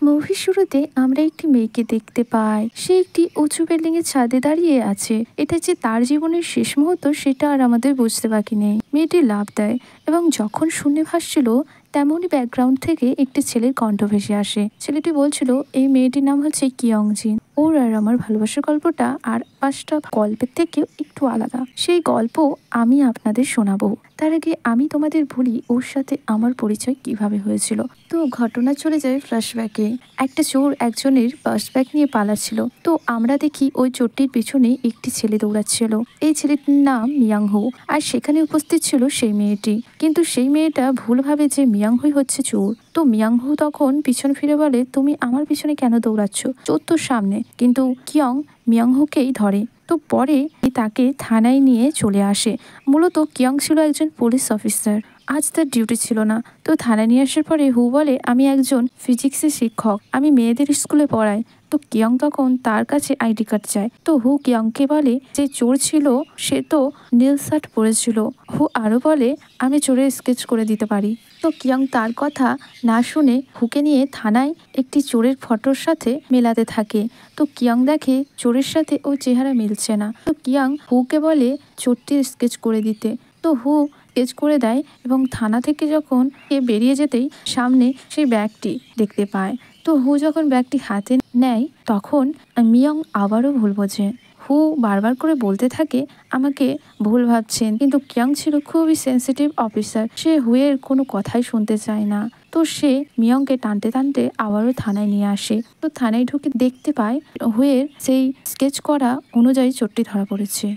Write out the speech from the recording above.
মুভির শুরুতে আমরা একটি মেয়েকে দেখতে পাই। সে একটি উঁচু বিল্ডিং এর ছাদে দাঁড়িয়ে আছে। এটা যে তার জীবনের শেষ মুহূর্ত সেটা আর আমাদের বুঝতে বাকি নেই। মেয়েটি লাফ দেয় এবং যখন শূন্যে ভাসছিল তেমনই ব্যাকগ্রাউন্ড থেকে একটি ছেলের কণ্ঠ ভেসে আসে। ছেলেটি বলছিল, এই মেয়েটির নাম হচ্ছে কিয়ং জিন। ওর আর আমার ভালোবাসার গল্পটা আর 5টা গল্পের থেকেও একটু আলাদা। সেই গল্প আমি আপনাদের শোনাবো। তার আগে আমি তোমাদের বলি ওর সাথে আমার পরিচয় কিভাবে হয়েছিল। তো ঘটনা চলে যায় ফ্ল্যাশব্যাকে। একটা চোর একজনের পার্সব্যাগ নিয়ে পালাচ্ছিল। তো আমরা দেখি ওই চোরটির পিছনে একটি ছেলে দৌড়াচ্ছিল। এই ছেলেটির নাম মিয়াংহু। আর সেখানে উপস্থিত ছিল সেই মেয়েটি। কিন্তু সেই মেয়েটা ভুল ভাবে যে মিয়াংহুই হচ্ছে চোর। তো মিয়াংহু তখন পিছন ফিরে বলে, তুমি আমার পিছনে কেন দৌড়াচ্ছ? চোর তোর সামনে। কিন্তু কিয়ং মিয়াংহুকেই ধরে। তো পরে তাকে থানায় নিয়ে চলে আসে। মূলত কিয়ং ছিল একজন পুলিশ অফিসার। আজ তার ডিউটি ছিল না। তো থানায় নিয়ে আসার পরে হু বলে, আমি একজন ফিজিক্সের শিক্ষক, আমি মেয়েদের স্কুলে পড়াই। তো কিয়ং তখন তার কাছে আইডি কার্ড চায়। তো হু কিয়ংকে বলে, যে চোর ছিল সে তো নীল শার্ট পরেছিল। হু আরো বলে, আমি চোরের স্কেচ করে দিতে পারি। তো কিয়ং তার কথা না শুনে হুকে নিয়ে থানায় একটি চোরের ফটোর সাথে মেলাতে থাকে। তো কিয়ং দেখে চোরের সাথে ওর চেহারা মিলছে না। তো কিয়ং হুকে বলে চোরটির স্কেচ করে দিতে। তো হু স্কেচ করে দেয় এবং থানা থেকে যখন বেরিয়ে যেতেই সামনে সেই ব্যাগটি দেখতে পায়। তো হু যখন ব্যাগটি হাতে নেয় তখন মিয়ং আবারও ভুল বোঝে। হু বারবার করে বলতে থাকে, আমাকে ভুল ভাবছেন। কিন্তু কিয়ং ছিল খুবই সেন্সিটিভ অফিসার। সে হুয়ের কোনো কথাই শুনতে চায় না। তো সে মিয়ংকে টানতে টানতে আবারও থানায় নিয়ে আসে। তো থানায় ঢুকে দেখতে পায় হুয়ের সেই স্কেচ করা অনুযায়ী চোরটি ধরা পড়েছে।